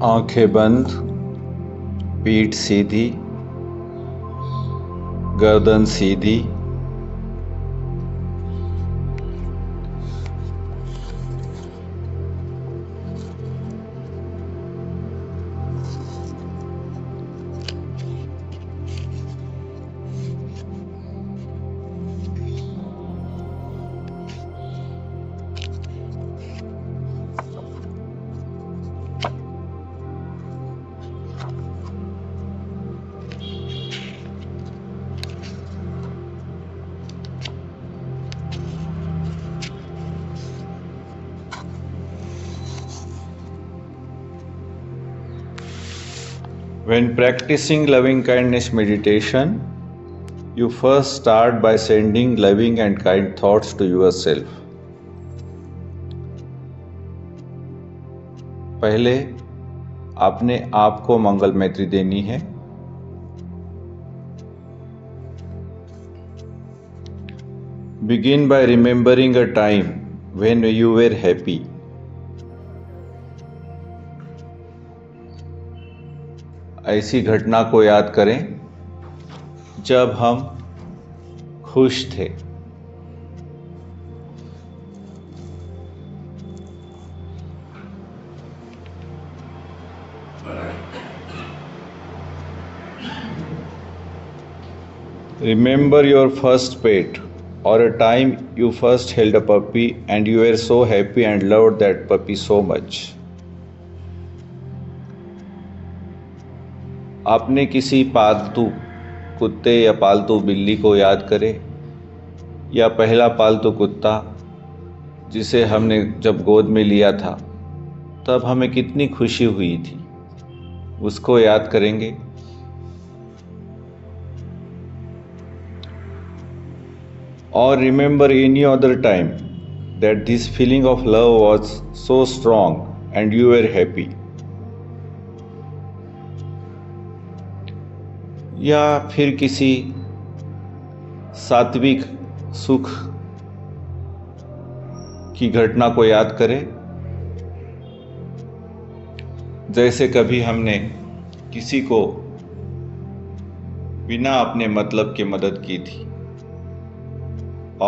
आंखें बंद, पीठ सीधी, गर्दन सीधी। When practicing loving kindness meditation, you first start by sending loving and kind thoughts to yourself. पहले अपने आप को मंगल मैत्री देनी है। Begin by remembering a time when you were happy. ऐसी घटना को याद करें जब हम खुश थे। Remember your first pet or a time you first held a puppy and you were so happy and loved that puppy so much. आपने किसी पालतू कुत्ते या पालतू बिल्ली को याद करें या पहला पालतू कुत्ता जिसे हमने जब गोद में लिया था तब हमें कितनी खुशी हुई थी, उसको याद करेंगे। Or remember any other time that this feeling of love was so strong and you were happy. या फिर किसी सात्विक सुख की घटना को याद करें, जैसे कभी हमने किसी को बिना अपने मतलब के मदद की थी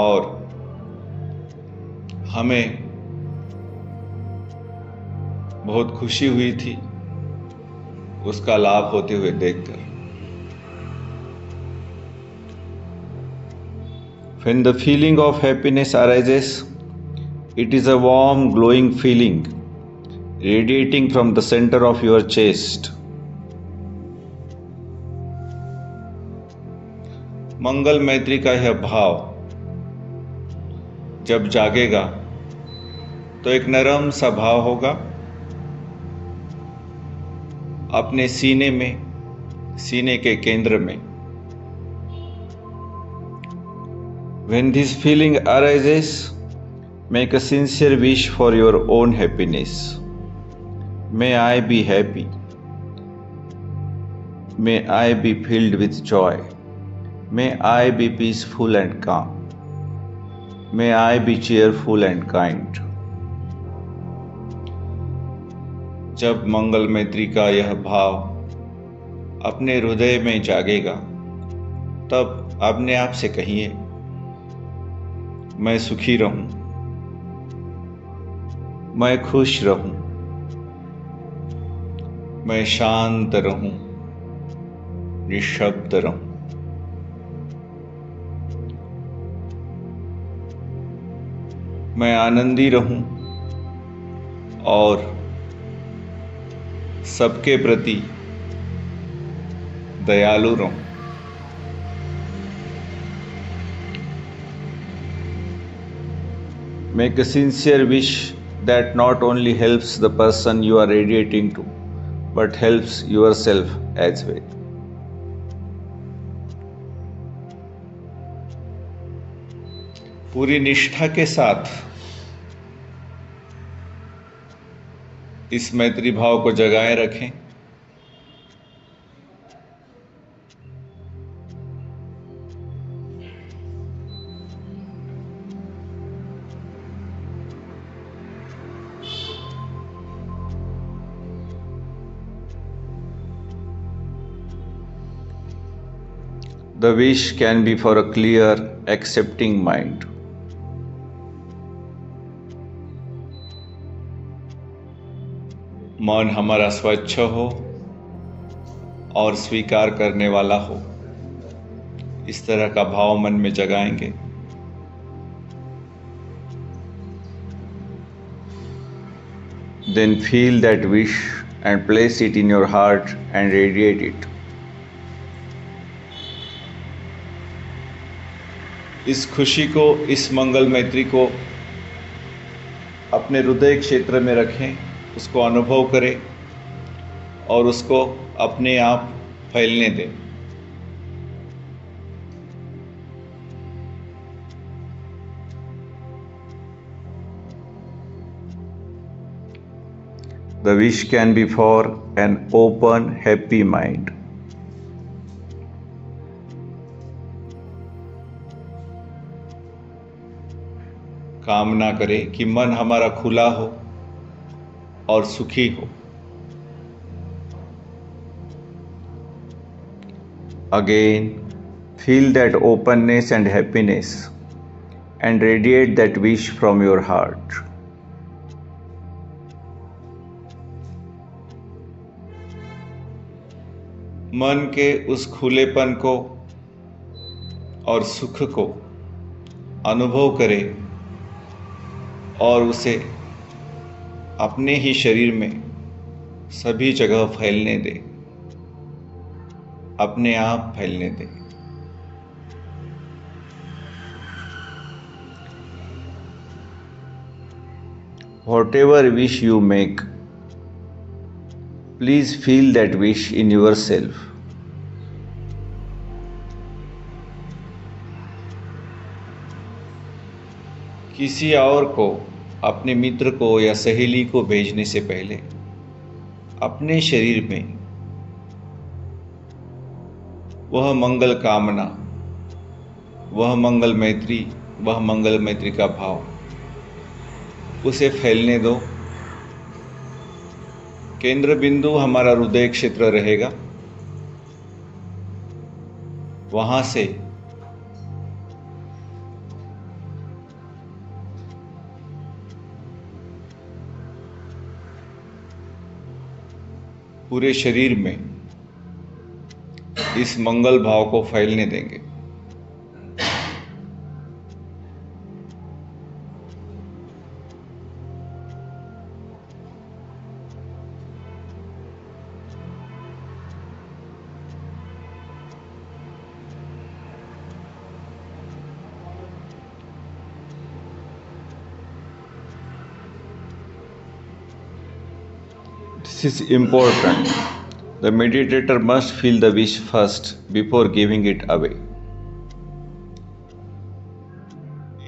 और हमें बहुत खुशी हुई थी उसका लाभ होते हुए देखकर। When the feeling of happiness arises, it is a warm, glowing feeling radiating from the center of your chest. मंगल मैत्री का यह भाव जब जागेगा तो एक नरम सा भाव होगा अपने सीने में, सीने के केंद्र में। When this feeling arises, make a sincere wish for your own happiness. May I be happy. May I be filled with joy. May I be peaceful and calm. May I be cheerful and kind. जब मंगल मैत्री का यह भाव अपने हृदय में जागेगा तब अपने आप से कहिए, मैं सुखी रहूं, मैं खुश रहूं, मैं शांत रहूं, निशब्द रहूं। मैं आनंदी रहूं और सबके प्रति दयालु रहूं। Make a sincere wish that not only helps the person you are radiating to, but helps yourself as well. पूरी निष्ठा के साथ इस मैत्री भाव को जगाए रखें। The wish can be for a clear, accepting mind. मन हमारा स्वच्छ हो और स्वीकार करने वाला हो, इस तरह का भाव मन में जगाएंगे। Then feel that wish and place it in your heart and radiate it. इस खुशी को, इस मंगल मैत्री को अपने हृदय क्षेत्र में रखें, उसको अनुभव करें और उसको अपने आप फैलने दें। The wish can be for an open, happy mind. कामना करें कि मन हमारा खुला हो और सुखी हो। Again, feel that openness and happiness and radiate that wish from your heart. मन के उस खुलेपन को और सुख को अनुभव करें और उसे अपने ही शरीर में सभी जगह फैलने दें, अपने आप फैलने दें। Whatever wish you make, please feel that wish in yourself. किसी और को, अपने मित्र को या सहेली को भेजने से पहले अपने शरीर में वह मंगल कामना, वह मंगल मैत्री, वह मंगल मैत्री का भाव उसे फैलने दो। केंद्र बिंदु हमारा हृदय क्षेत्र रहेगा, वहां से पूरे शरीर में इस मंगल भाव को फैलने देंगे। This is important. The meditator must feel the wish first before giving it away.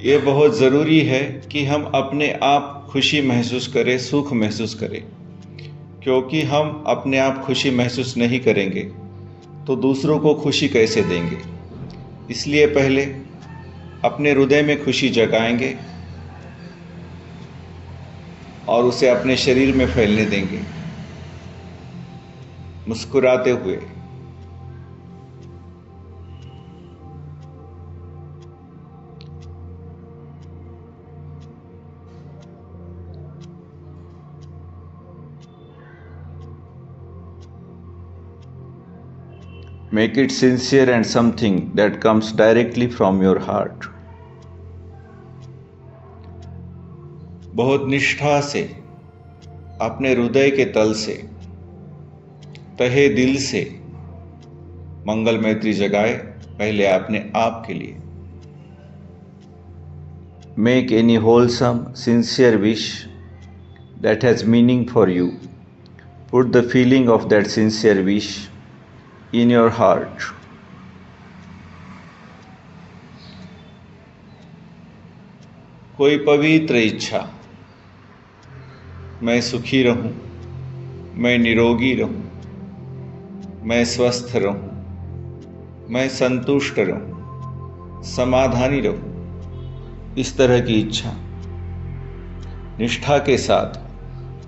ये बहुत ज़रूरी है कि हम अपने आप खुशी महसूस करें, सुख महसूस करें, क्योंकि हम अपने आप खुशी महसूस नहीं करेंगे तो दूसरों को खुशी कैसे देंगे। इसलिए पहले अपने हृदय में खुशी जगाएंगे और उसे अपने शरीर में फैलने देंगे, मुस्कुराते हुए। Make it sincere and something that comes directly from your heart. बहुत निष्ठा से, अपने हृदय के तल से, तहे दिल से मंगल मैत्री जगाए, पहले अपने आप के लिए। Make any wholesome, sincere wish that has meaning for you. Put the feeling of that sincere wish in your heart. कोई पवित्र इच्छा, मैं सुखी रहूं, मैं निरोगी रहूं, मैं स्वस्थ रहूं, मैं संतुष्ट रहूं, समाधानी रहूं, इस तरह की इच्छा निष्ठा के साथ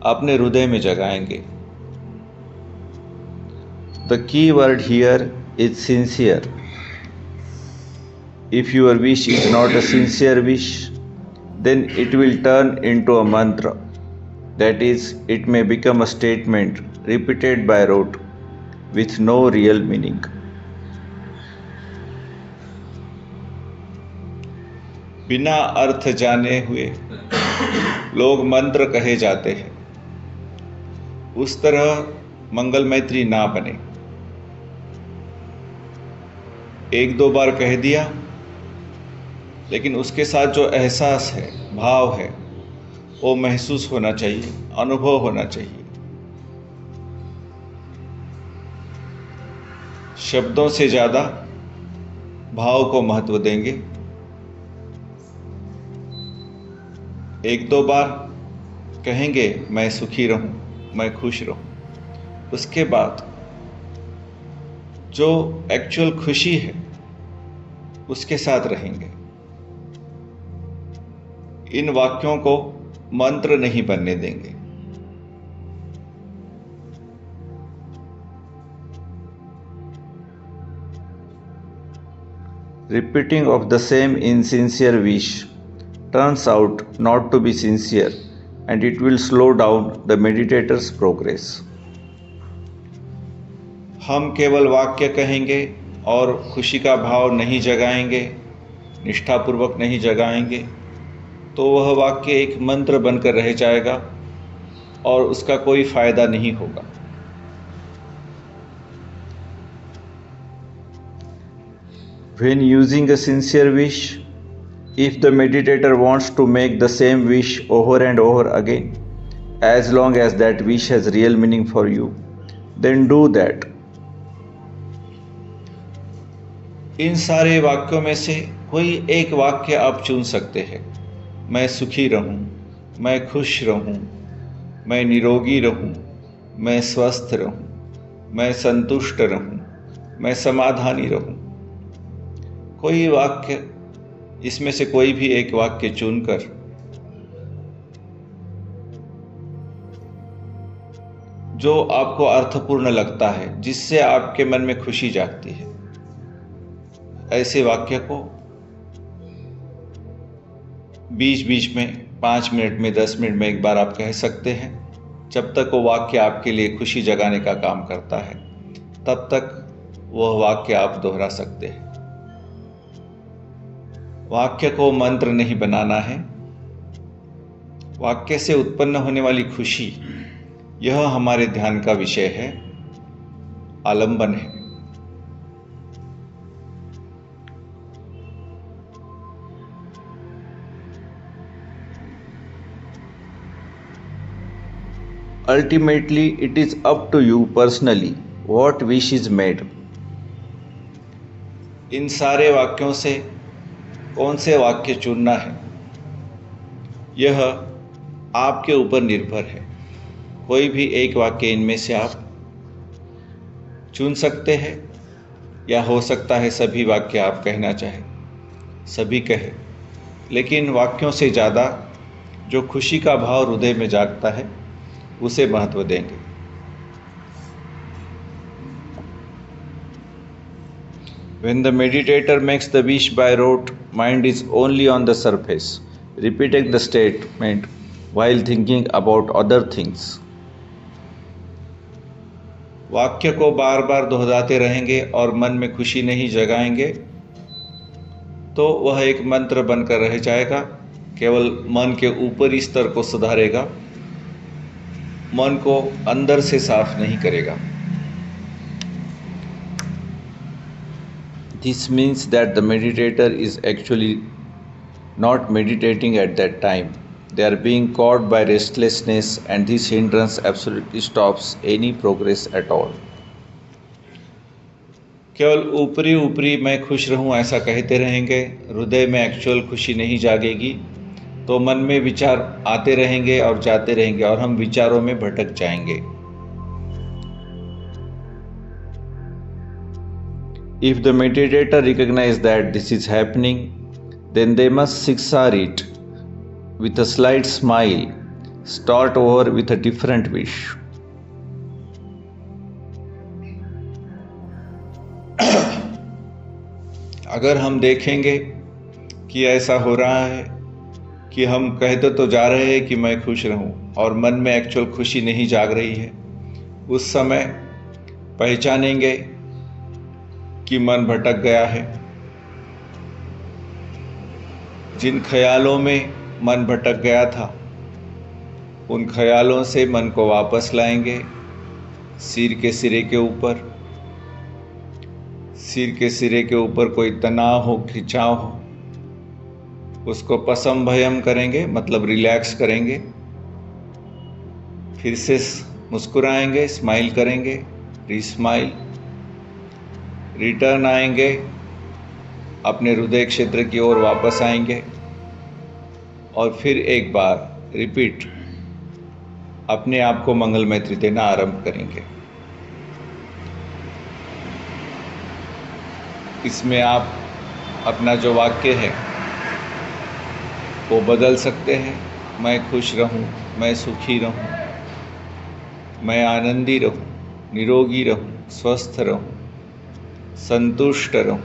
अपने हृदय में जगाएंगे। The key word here is sincere. If your wish is not a sincere wish, then it will turn into a mantra. That is, it may become a statement repeated by rote with no real meaning. बिना अर्थ जाने हुए लोग मंत्र कहे जाते हैं। उस तरह मंगल मैत्री ना बने। एक दो बार कह दिया, लेकिन उसके साथ जो एहसास है, भाव है, वो महसूस होना चाहिए, अनुभव होना चाहिए। शब्दों से ज़्यादा भाव को महत्व देंगे। एक दो बार कहेंगे मैं सुखी रहूं, मैं खुश रहूं। उसके बाद जो एक्चुअल खुशी है उसके साथ रहेंगे। इन वाक्यों को मंत्र नहीं बनने देंगे। Repeating of the same insincere wish turns out not to be sincere, and it will slow down the meditator's progress. हम केवल वाक्य कहेंगे और खुशी का भाव नहीं जगाएंगे, निष्ठापूर्वक नहीं जगाएंगे, तो वह वाक्य एक मंत्र बनकर रह जाएगा और उसका कोई फायदा नहीं होगा। When using a sincere wish, if the meditator wants to make the same wish over and over again, as long as that wish has real meaning for you, then do that. इन सारे वाक्यों में से कोई एक वाक्य आप चुन सकते हैं। मैं सुखी रहूं, मैं खुश रहूं, मैं निरोगी रहूं, मैं स्वस्थ रहूं, मैं संतुष्ट रहूं, मैं समाधानी रहूं। कोई वाक्य, इसमें से कोई भी एक वाक्य चुनकर जो आपको अर्थपूर्ण लगता है, जिससे आपके मन में खुशी जागती है, ऐसे वाक्य को बीच बीच में 5 मिनट में, 10 मिनट में एक बार आप कह सकते हैं। जब तक वो वाक्य आपके लिए खुशी जगाने का काम करता है, तब तक वह वाक्य आप दोहरा सकते हैं। वाक्य को मंत्र नहीं बनाना है। वाक्य से उत्पन्न होने वाली खुशी, यह हमारे ध्यान का विषय है, आलंबन है। Ultimately, it is up to you personally what wish is made. इन सारे वाक्यों से कौन से वाक्य चुनना है, यह आपके ऊपर निर्भर है। कोई भी एक वाक्य इनमें से आप चुन सकते हैं, या हो सकता है सभी वाक्य आप कहना चाहें, सभी कहें, लेकिन वाक्यों से ज़्यादा जो खुशी का भाव हृदय में जागता है, उसे महत्व देंगे। When the meditator makes the wish by rote, mind is only on the surface, repeating the statement while thinking about other things. वाक्य को बार बार दोहराते रहेंगे और मन में खुशी नहीं जगाएंगे, तो वह एक मंत्र बनकर रह जाएगा, केवल मन के ऊपरी स्तर को सुधारेगा, मन को अंदर से साफ नहीं करेगा। This means that the meditator is actually not meditating at that time. They are being caught by restlessness, and this hindrance absolutely stops any progress at all. केवल ऊपरी ऊपरी मैं खुश रहूं ऐसा कहते रहेंगे, हृदय में एक्चुअल खुशी नहीं जागेगी, तो मन में विचार आते रहेंगे और जाते रहेंगे और हम विचारों में भटक जाएंगे। If the meditator recognizes that this is happening, then they must siksar it with a slight smile, start over with a different wish. अगर हम देखेंगे कि ऐसा हो रहा है कि हम कहते तो जा रहे हैं कि मैं खुश रहूं और मन में एक्चुअल खुशी नहीं जाग रही है, उस समय पहचानेंगे कि मन भटक गया है। जिन ख्यालों में मन भटक गया था, उन ख्यालों से मन को वापस लाएंगे सिर के सिरे के ऊपर। सिर के सिरे के ऊपर कोई तनाव हो, खिंचाव हो, उसको पसम भयम करेंगे, मतलब रिलैक्स करेंगे। फिर से मुस्कुराएंगे, स्माइल करेंगे, रीस्माइल। रिटर्न आएंगे, अपने हृदय क्षेत्र की ओर वापस आएंगे और फिर एक बार रिपीट अपने आप को मंगल मैत्री देना आरंभ करेंगे। इसमें आप अपना जो वाक्य है वो बदल सकते हैं। मैं खुश रहूं, मैं सुखी रहूं, मैं आनंदी रहूं, निरोगी रहूं, स्वस्थ रहूं, संतुष्ट रहूं,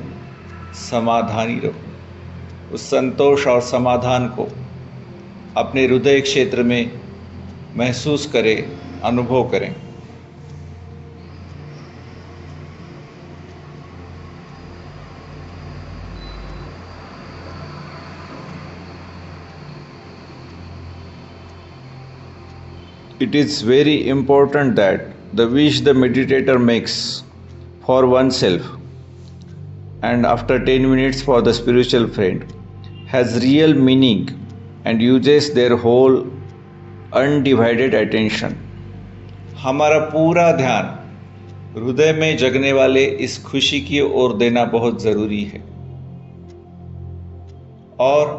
समाधानी रहूं। उस संतोष और समाधान को अपने हृदय क्षेत्र में महसूस करें, अनुभव करें। It is very important that the wish the meditator makes for oneself and after 10 minutes for the spiritual friend has real meaning and uses their whole undivided attention. हमारा पूरा ध्यान हृदय में जगने वाले इस खुशी की ओर देना बहुत जरूरी है और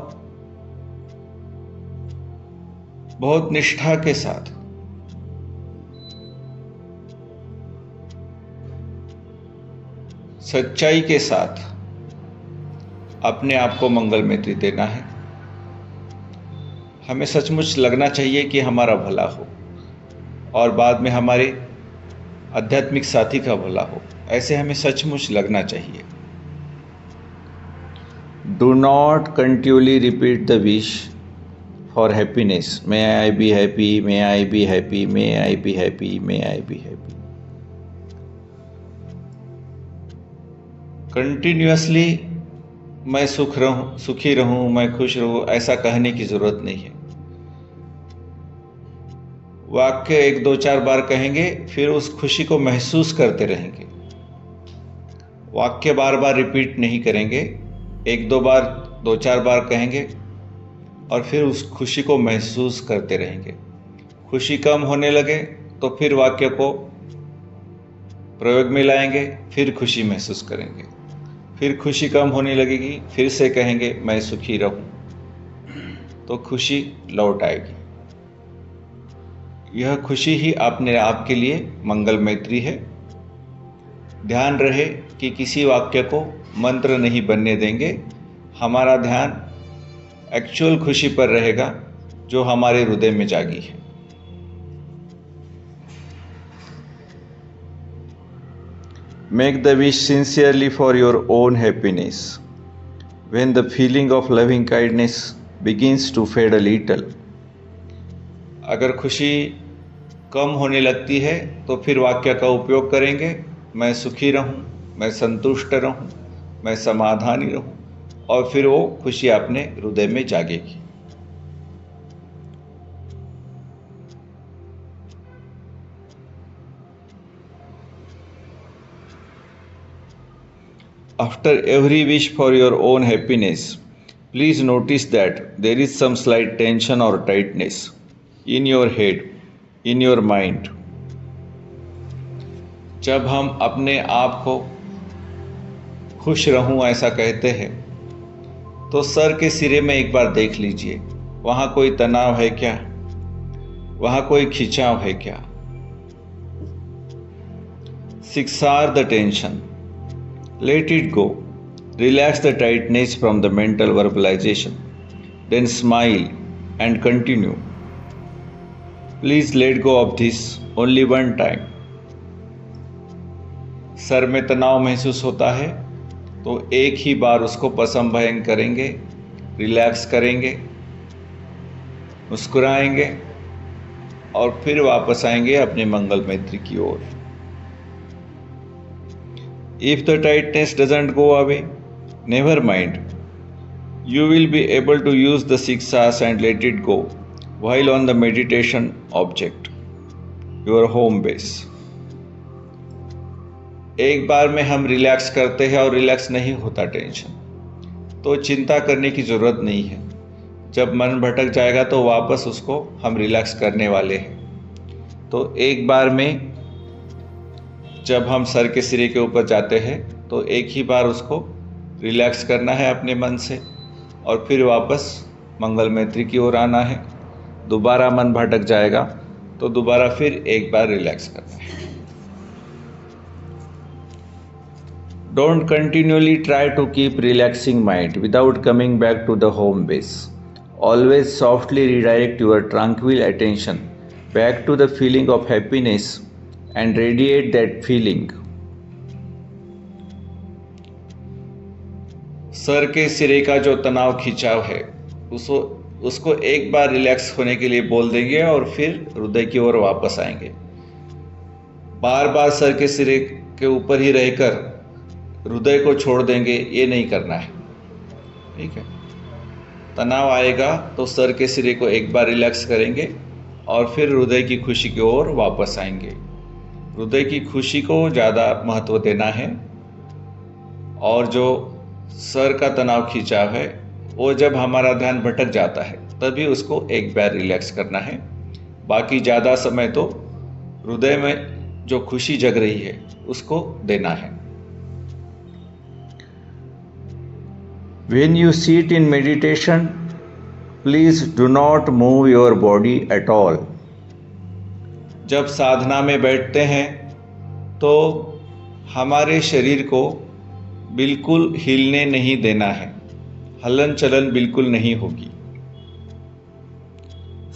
बहुत निष्ठा के साथ सच्चाई के साथ अपने आप को मंगल मैत्री देना है। हमें सचमुच लगना चाहिए कि हमारा भला हो और बाद में हमारे आध्यात्मिक साथी का भला हो, ऐसे हमें सचमुच लगना चाहिए। Do not continually repeat the wish for happiness. May I be happy, may I be happy, may I be happy, may I be happy. Continuously मैं सुखी रहूं, मैं खुश रहूं, ऐसा कहने की जरूरत नहीं है। वाक्य 1-2-4 बार कहेंगे, फिर उस खुशी को महसूस करते रहेंगे। वाक्य बार बार रिपीट नहीं करेंगे, 1-2 बार 2-4 बार कहेंगे और फिर उस खुशी को महसूस करते रहेंगे। खुशी कम होने लगे तो फिर वाक्य को प्रयोग में लाएंगे, फिर खुशी महसूस करेंगे। फिर खुशी कम होने लगेगी, फिर से कहेंगे मैं सुखी रहूं, तो खुशी लौट आएगी। यह खुशी ही अपने आप के लिए मंगल मैत्री है। ध्यान रहे कि किसी वाक्य को मंत्र नहीं बनने देंगे। हमारा ध्यान एक्चुअल खुशी पर रहेगा जो हमारे हृदय में जागी है। Make the wish sincerely for your own happiness. When the feeling of loving kindness begins to fade a little, अगर खुशी कम होने लगती है तो फिर वाक्य का उपयोग करेंगे, मैं सुखी रहूं, मैं संतुष्ट रहूं, मैं समाधानी रहूं, और फिर वो खुशी अपने हृदय में जागेगी। After every wish for your own happiness, please notice that there is some slight tension or tightness in your head, in your mind. जब हम अपने आप को खुश रहूं ऐसा कहते हैं तो सर के सिरे में एक बार देख लीजिए, वहां कोई तनाव है क्या, वहां कोई खिंचाव है क्या। सिक्सार the tension, let it go, relax the tightness from the mental verbalization, then smile and continue. Please let go of this only one time. Sir में तनाव महसूस होता है तो एक ही बार उसको पसम भयंग करेंगे, रिलैक्स करेंगे, मुस्कुराएंगे और फिर वापस आएंगे अपने मंगल मैत्री की ओर। If the tightness doesn't go away, never mind. You will be able to use the 6 hours and let it go while on the meditation object, your home base. एक बार में हम रिलैक्स करते हैं और रिलैक्स नहीं होता टेंशन, तो चिंता करने की ज़रूरत नहीं है। जब मन भटक जाएगा तो वापस उसको हम रिलैक्स करने वाले हैं। तो एक बार में जब हम सर के सिरे के ऊपर जाते हैं तो एक ही बार उसको रिलैक्स करना है अपने मन से और फिर वापस मंगल मैत्री की ओर आना है। दोबारा मन भटक जाएगा तो दोबारा फिर एक बार रिलैक्स करना है। Don't continually try to keep relaxing mind without coming back to the home base. Always softly redirect your tranquil attention back to the feeling of happiness and radiate that feeling. Sir के सिरे का जो तनाव खिंचाव है उसको एक बार relax होने के लिए बोल देंगे और फिर हृदय की ओर वापस आएंगे। बार बार सर के सिरे के ऊपर ही रहकर हृदय को छोड़ देंगे, ये नहीं करना है। ठीक है, तनाव आएगा तो सर के सिरे को एक बार रिलैक्स करेंगे और फिर हृदय की खुशी की ओर वापस आएंगे। हृदय की खुशी को ज़्यादा महत्व देना है और जो सर का तनाव खिंचाव है वो जब हमारा ध्यान भटक जाता है तभी उसको एक बार रिलैक्स करना है। बाकी ज़्यादा समय तो हृदय में जो खुशी जग रही है उसको देना है। When you sit in meditation, please do not move your body at all. जब साधना में बैठते हैं तो हमारे शरीर को बिल्कुल हिलने नहीं देना है, हलन चलन बिल्कुल नहीं होगी।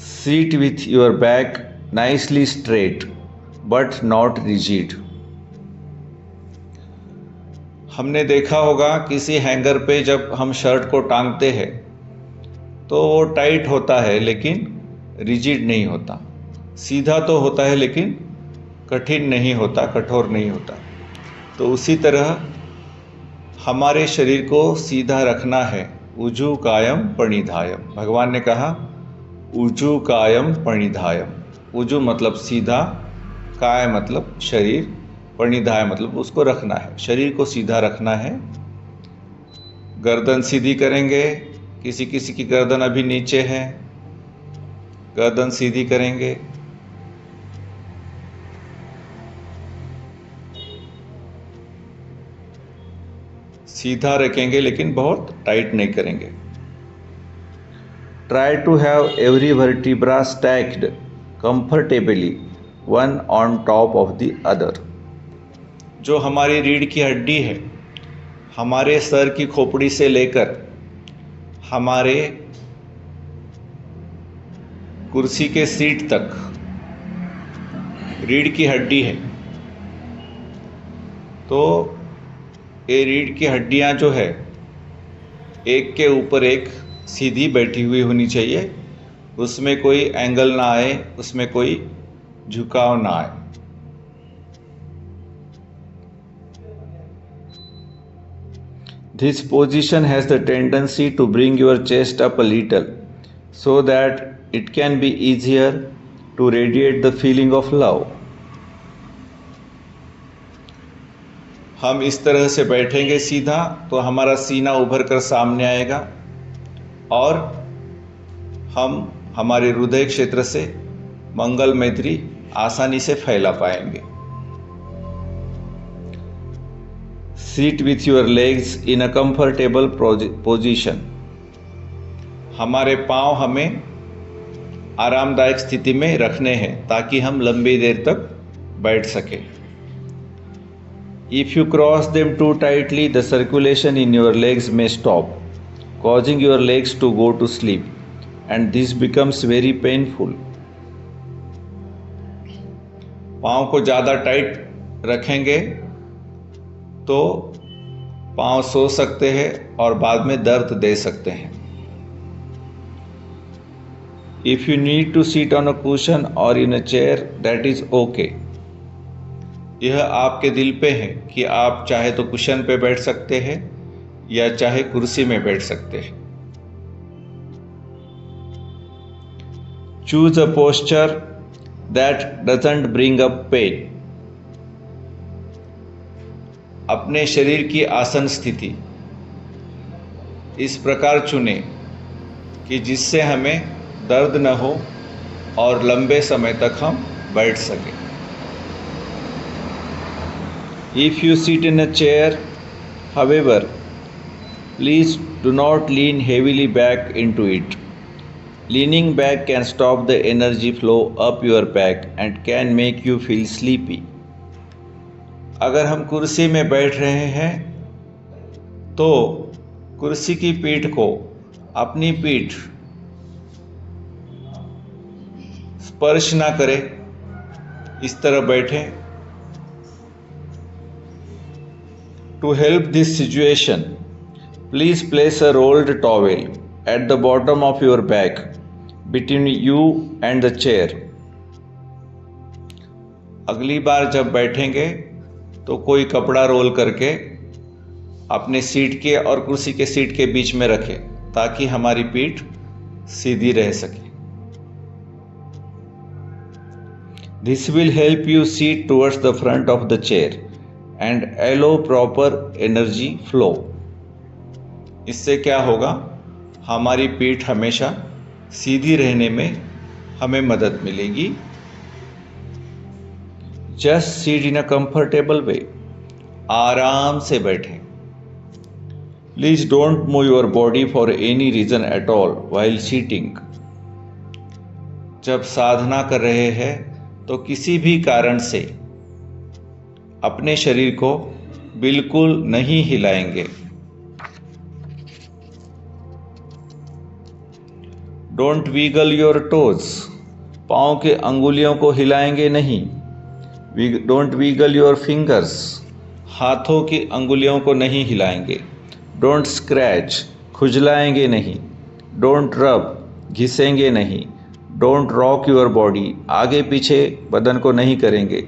Sit with your back nicely straight, but not rigid. हमने देखा होगा किसी हैंगर पे जब हम शर्ट को टांगते हैं तो वो टाइट होता है लेकिन रिजिड नहीं होता। सीधा तो होता है लेकिन कठिन नहीं होता, कठोर नहीं होता। तो उसी तरह हमारे शरीर को सीधा रखना है। ऊजु कायम प्रणिधायम, भगवान ने कहा ऊजु कायम प्रणिधायम। ऊजु मतलब सीधा, काय मतलब शरीर, प्रणिधाय मतलब उसको रखना है, शरीर को सीधा रखना है। गर्दन सीधी करेंगे, किसी किसी की गर्दन अभी नीचे है, गर्दन सीधी करेंगे। सीधा रखेंगे लेकिन बहुत टाइट नहीं करेंगे। Try to have every vertebra stacked comfortably one on top of the other. जो हमारी रीढ़ की हड्डी है, हमारे सर की खोपड़ी से लेकर हमारे कुर्सी के सीट तक रीढ़ की हड्डी है। तो ये रीढ़ की हड्डियां जो है एक के ऊपर एक सीधी बैठी हुई होनी चाहिए, उसमें कोई एंगल ना आए, उसमें कोई झुकाव ना आए। This position has the tendency to bring your chest up a little so that it can be easier to radiate the feeling of love. हम इस तरह से बैठेंगे सीधा तो हमारा सीना उभर कर सामने आएगा और हम हमारे हृदय क्षेत्र से मंगल मैत्री आसानी से फैला पाएंगे। Sit with your legs in a comfortable position. हमारे पाँव हमें आरामदायक स्थिति में रखने हैं ताकि हम लंबी देर तक बैठ सकें। If you cross them too tightly, the circulation in your legs may stop, causing your legs to go to sleep, and this becomes very painful. पाँव को ज़्यादा टाइट रखेंगे तो पाँव सो सकते हैं और बाद में दर्द दे सकते हैं। If you need to seat on a cushion और in a chair, that is okay. यह आपके दिल पे है कि आप चाहे तो कुशन पे बैठ सकते हैं या चाहे कुर्सी में बैठ सकते हैं। Choose a posture that doesn't bring up pain. अपने शरीर की आसन स्थिति इस प्रकार चुनें कि जिससे हमें दर्द न हो और लंबे समय तक हम बैठ सकें। If you sit in a chair, however, please do not lean heavily back into it. Leaning back can stop the energy flow up your back and can make you feel sleepy. अगर हम कुर्सी में बैठ रहे हैं तो कुर्सी की पीठ को अपनी पीठ स्पर्श ना करें, इस तरह बैठें। To help this situation, please place a rolled towel at the bottom of your back between you and the chair. अगली बार जब बैठेंगे तो कोई कपड़ा रोल करके अपने सीट के और कुर्सी के सीट के बीच में रखें ताकि हमारी पीठ सीधी रह सके। This will help you sit towards the front of the chair and allow proper energy flow. इससे क्या होगा, हमारी पीठ हमेशा सीधी रहने में हमें मदद मिलेगी। Just sit in a comfortable way. आराम से बैठें। Please don't move your body for any reason at all while sitting. जब साधना कर रहे हैं तो किसी भी कारण से अपने शरीर को बिल्कुल नहीं हिलाएंगे। Don't wiggle your toes. पाँव के अंगुलियों को हिलाएंगे नहीं। Don't wiggle your fingers. हाथों की अंगुलियों को नहीं हिलाएंगे। Don't scratch. खुजलाएंगे नहीं। Don't rub. घिसेंगे नहीं। Don't rock your body. आगे पीछे बदन को नहीं करेंगे।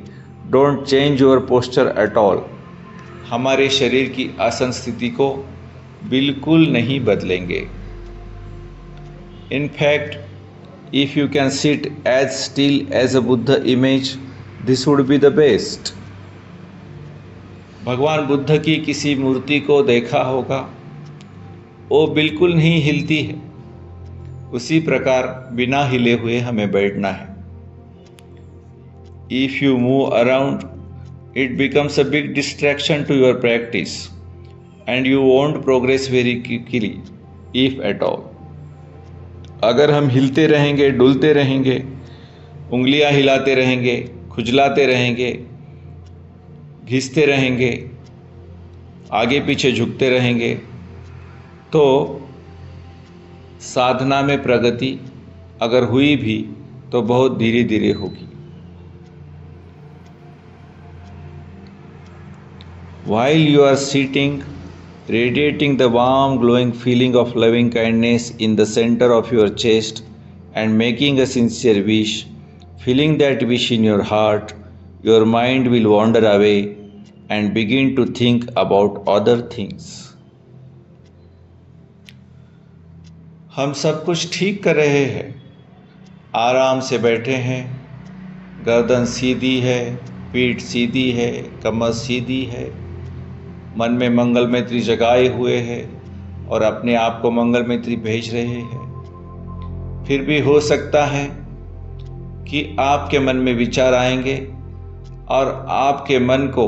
Don't change your posture at all. हमारे शरीर की आसन स्थिति को बिल्कुल नहीं बदलेंगे। In fact, if you can sit as still as a Buddha image, this would be the best. भगवान बुद्ध की किसी मूर्ति को देखा होगा, वो बिल्कुल नहीं हिलती है। उसी प्रकार बिना हिले हुए हमें बैठना है। If you move around, it becomes a big distraction to your practice and you won't progress very quickly, if at all. अगर हम हिलते रहेंगे, डुलते रहेंगे, उंगलियां हिलाते रहेंगे, खुजलाते रहेंगे, घिसते रहेंगे, आगे पीछे झुकते रहेंगे, तो साधना में प्रगति अगर हुई भी तो बहुत धीरे धीरे होगी। While you are sitting, radiating the warm, glowing feeling of loving kindness in the center of your chest and making a sincere wish, feeling that wish in your heart, your mind will wander away and begin to think about other things. हम सब कुछ ठीक कर रहे हैं। आराम से बैठे हैं, गर्दन सीधी है, पीठ सीधी है, कमर सीधी है, मन में मंगल मैत्री जगाए हुए हैं और अपने आप को मंगल मैत्री भेज रहे हैं। फिर भी हो सकता है कि आपके मन में विचार आएंगे और आपके मन को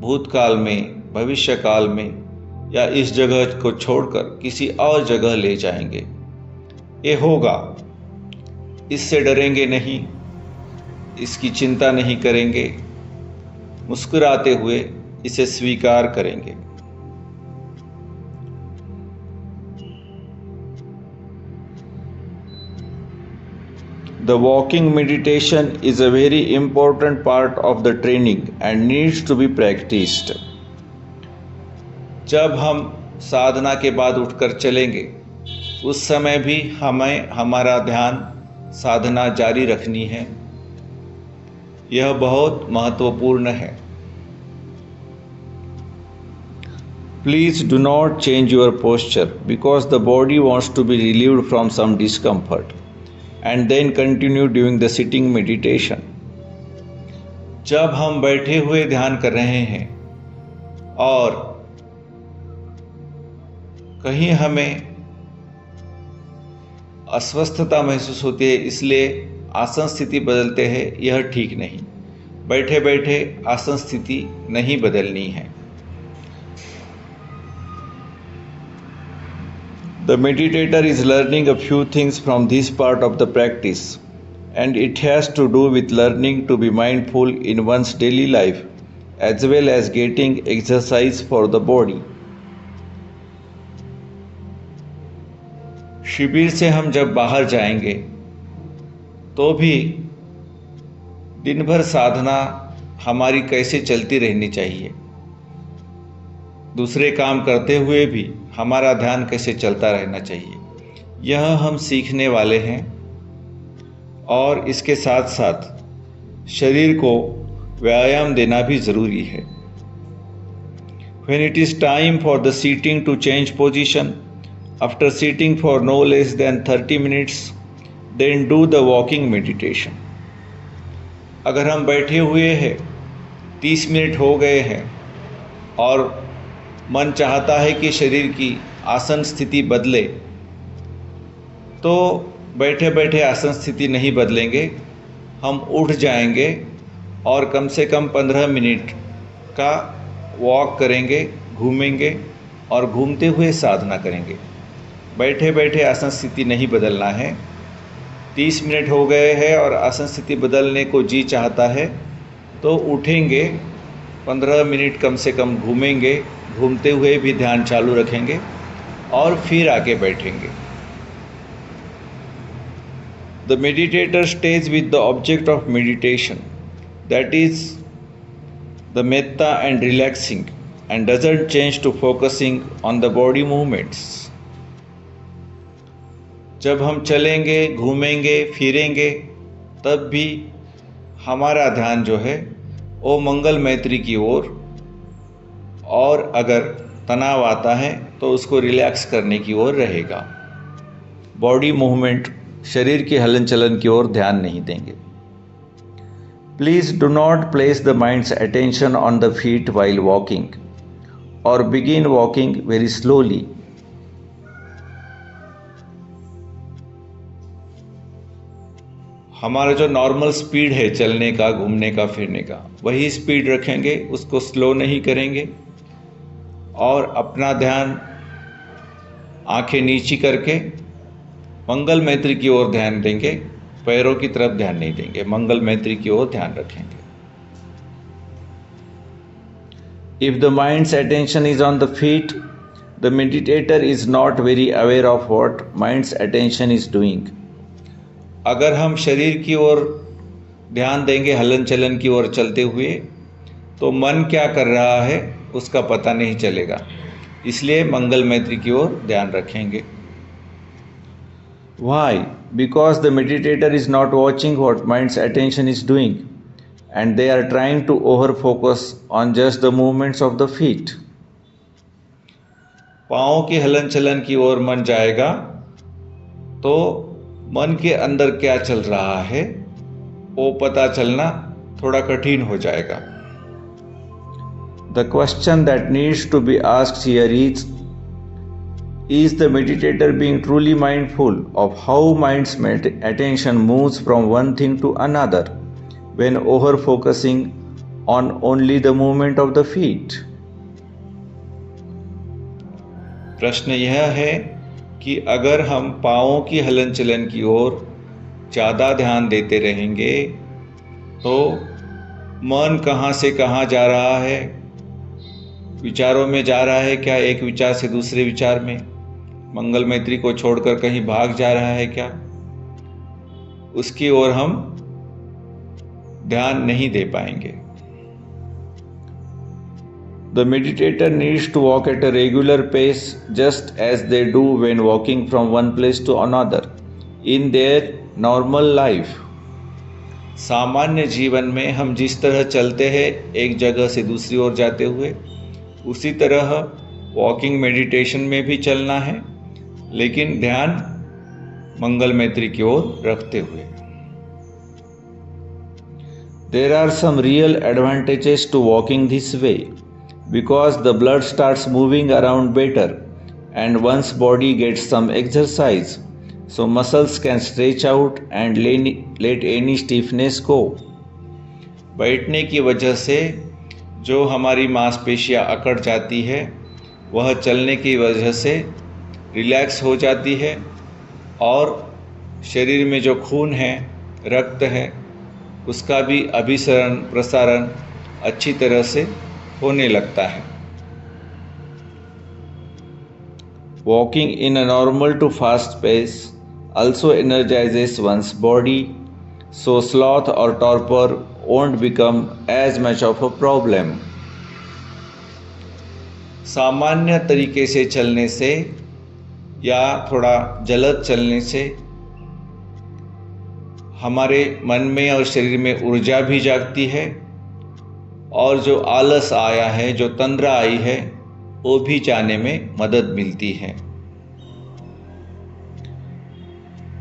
भूतकाल में, भविष्य काल में या इस जगह को छोड़कर किसी और जगह ले जाएंगे। ये होगा, इससे डरेंगे नहीं, इसकी चिंता नहीं करेंगे, मुस्कुराते हुए इसे स्वीकार करेंगे। The walking meditation is a very important part of the training and needs to be practiced. जब हम साधना के बाद उठकर चलेंगे उस समय भी हमें हमारा ध्यान साधना जारी रखनी है। यह बहुत महत्वपूर्ण है। Please do not change your posture because the body wants to be relieved from some discomfort and then continue doing the sitting meditation. जब हम बैठे हुए ध्यान कर रहे हैं और कहीं हमें अस्वस्थता महसूस होती है, इसलिए आसन स्थिति बदलते हैं, यह ठीक नहीं। बैठे बैठे आसन स्थिति नहीं बदलनी है। The meditator is learning a few things from this part of the practice, and it has to do with learning to be mindful in one's daily life as well as getting exercise for the body. शिविर से हम जब बाहर जाएंगे तो भी दिन भर साधना हमारी कैसे चलती रहनी चाहिए, दूसरे काम करते हुए भी हमारा ध्यान कैसे चलता रहना चाहिए, यह हम सीखने वाले हैं। और इसके साथ साथ शरीर को व्यायाम देना भी ज़रूरी है। When it is time for the sitting to change position, after sitting for no less than 30 minutes, then do the walking meditation. अगर हम बैठे हुए हैं 30 मिनट हो गए हैं और मन चाहता है कि शरीर की आसन स्थिति बदले, तो बैठे बैठे आसन स्थिति नहीं बदलेंगे, हम उठ जाएंगे और कम से कम 15 मिनट का वॉक करेंगे, घूमेंगे और घूमते हुए साधना करेंगे। बैठे बैठे आसन स्थिति नहीं बदलना है। 30 मिनट हो गए हैं और आसन स्थिति बदलने को जी चाहता है तो उठेंगे, 15 मिनट कम से कम घूमेंगे, घूमते हुए भी ध्यान चालू रखेंगे और फिर आके बैठेंगे। The meditator stays with the object of meditation, that is the metta and relaxing, and doesn't change to focusing on the body movements. जब हम चलेंगे, घूमेंगे, फिरेंगे, तब भी हमारा ध्यान जो है वो मंगल मैत्री की ओर, और अगर तनाव आता है तो उसको रिलैक्स करने की ओर रहेगा। बॉडी मूवमेंट, शरीर की हलन चलन की ओर ध्यान नहीं देंगे। Please do not place the minds attention on the feet while walking और बिगिन वॉकिंग वेरी स्लोली। हमारा जो नॉर्मल स्पीड है चलने का, घूमने का, फिरने का, वही स्पीड रखेंगे, उसको स्लो नहीं करेंगे और अपना ध्यान आंखें नीची करके मंगल मैत्री की ओर ध्यान देंगे, पैरों की तरफ ध्यान नहीं देंगे, मंगल मैत्री की ओर ध्यान रखेंगे। If the mind's attention is on the feet, the meditator is not very aware of what mind's attention is doing. अगर हम शरीर की ओर ध्यान देंगे, हलन चलन की ओर चलते हुए, तो मन क्या कर रहा है उसका पता नहीं चलेगा, इसलिए मंगल मैत्री की ओर ध्यान रखेंगे। Why? Because the meditator is not watching what mind's attention is doing and they are trying to over-focus on just the movements of the feet. पाँव की हलन चलन की ओर मन जाएगा तो मन के अंदर क्या चल रहा है वो पता चलना थोड़ा कठिन हो जाएगा। The question that needs to be asked here is the meditator being truly mindful of how mind's attention moves from one thing to another when over-focusing on only the movement of the feet? प्रश्न यह है कि अगर हम पाँवों की हलन चलन की ओर ज़्यादा ध्यान देते रहेंगे तो मन कहाँ से कहाँ जा रहा है, विचारों में जा रहा है क्या, एक विचार से दूसरे विचार में, मंगल मैत्री को छोड़कर कहीं भाग जा रहा है क्या, उसकी ओर हम ध्यान नहीं दे पाएंगे। The meditator needs to walk at a regular pace just as they do when walking from one place to another in their normal life. सामान्य जीवन में हम जिस तरह चलते हैं एक जगह से दूसरी ओर जाते हुए, उसी तरह वॉकिंग मेडिटेशन में भी चलना है, लेकिन ध्यान मंगल मैत्री की ओर रखते हुए। There are some real advantages to walking this way because the blood starts moving around better and one's body gets some exercise, so muscles can stretch out and let any stiffness go. बैठने की वजह से जो हमारी मांसपेशियां अकड़ जाती है वह चलने की वजह से रिलैक्स हो जाती है और शरीर में जो खून है, रक्त है, उसका भी अभिसरण प्रसारण अच्छी तरह से होने लगता है। Walking in a normal to fast pace also energizes one's body, so sloth or torpor won't become as much of a problem. सामान्य तरीके से चलने से या थोड़ा जलद चलने से हमारे मन में और शरीर में ऊर्जा भी जागती है और जो आलस आया है, जो तंद्रा आई है, वो भी जाने में मदद मिलती है।